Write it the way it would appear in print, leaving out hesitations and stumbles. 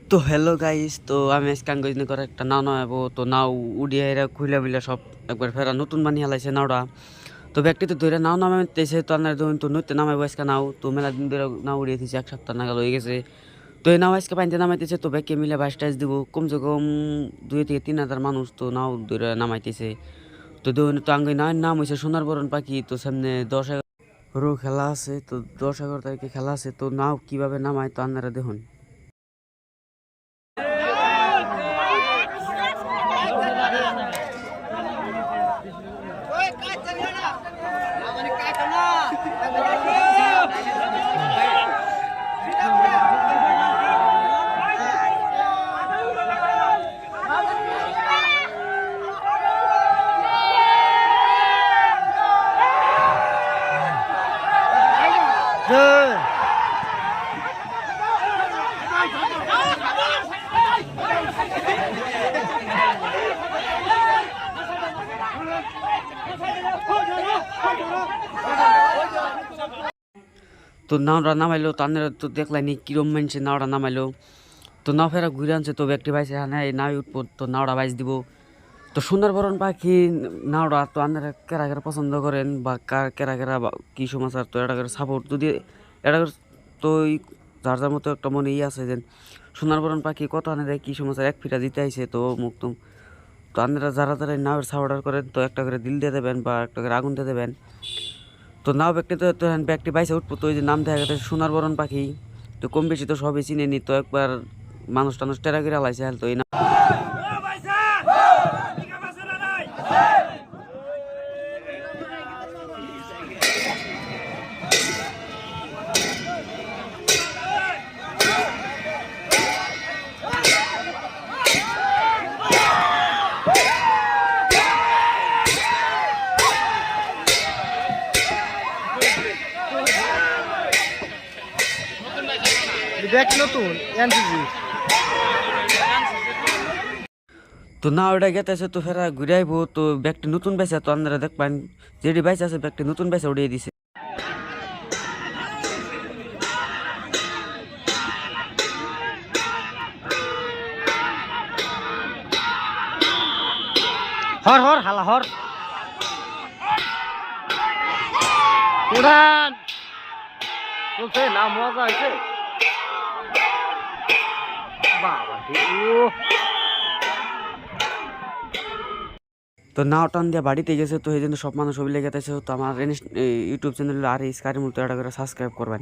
তো hello guys, তো আমি আজকে আঙ্গিনী করে একটা নাও নামাবো। তো নাও উড়িয়া এরা খুইলা বিলা সব একবার ফেরা নতুন বানিয়ে হালাইছে নাওটা। তো ব্যক্তি তো ধরে নাও নামাইতেছে, তো আপনার ধরুন তো নইতে নামাইবো আজকে নাও। তো মেলা দিন ধরে নাও উড়িয়ে দিয়েছে, এক সপ্তাহ নাগাল হয়ে গেছে। তো এই নাও আজকে পানিতে নামাইতেছে। তো ব্যাকে মিলে 22 দিব, কমসে কম 2 থেকে 3 হাজার মানুষ তো নাও ধরে নামাইতেছে। তো ধরুন তো আঙ্গি নাম হয়েছে সোনার বরণ পাখি। তো সামনে 10-11 খেলা আছে, তো 10-11 তারিখে খেলা আছে। তো নাও কিভাবে নামায় তো আপনারা দেখুন। তো নাওটা নামাইলো, তো আপনারা তো দেখলেন কিরম মানছে নাওটা নামাইলো। তো নাও ফেরা ঘুরে আনছে, তো ব্যক্তি ভাইছে হ্যাঁ এই নাও উঠবো, তো নাওটা বাইজ দিব। তো সুন্দরবন পাখি নাওটা তো আপনারা কেরা কেরা পছন্দ করেন বা কার কেরা কেরা কি সমাচার, তো এটা করে সাপোর্ট যদি এটা তো যার যার মতো একটা মনে আছে যে সুন্দরবন পাখি কত আনে দেয় কি সমাচার এক ফিটা দিতে আইছে তো মুক্তম। তো আপনারা যারা যারা নাওয়ের সাপোর্টার করেন তো একটা করে দিল দিয়ে দেবেন বা একটা করে আগুন দিয়ে দেবেন। তো নাও ব্যক্তি তো ব্যক্তি বাইসে উঠবো, তো ওই যে নাম দেখা গেছে সোনারবরণ পাখি। তো কম বেশি তো সবই চিনে নি, তো একবার মানুষ টানুষ টেরা করে লাইছে তো এই না। নতুন এনসিসি তো না ওটা গেতেছে, তো ফেরা ঘুরে আইবো। তো ব্যাগটি নতুন বেছে, তো আপনারা দেখবেন যেটি বাইসে আছে ব্যাগটি নতুন বেছে উড়িয়ে দিছে। হর হর হালা হর উড়ান চলছে না, মজা হয়েছে বাবা। তো নাও টান দিয়ে বাড়িতে গেছে, তো এই জন্য সব মানুষ ছবি লেগে গেছে। তো আমার ইউটিউব চ্যানেল আর এই স্কারের মতো এটা করে সাবস্ক্রাইব করবেন।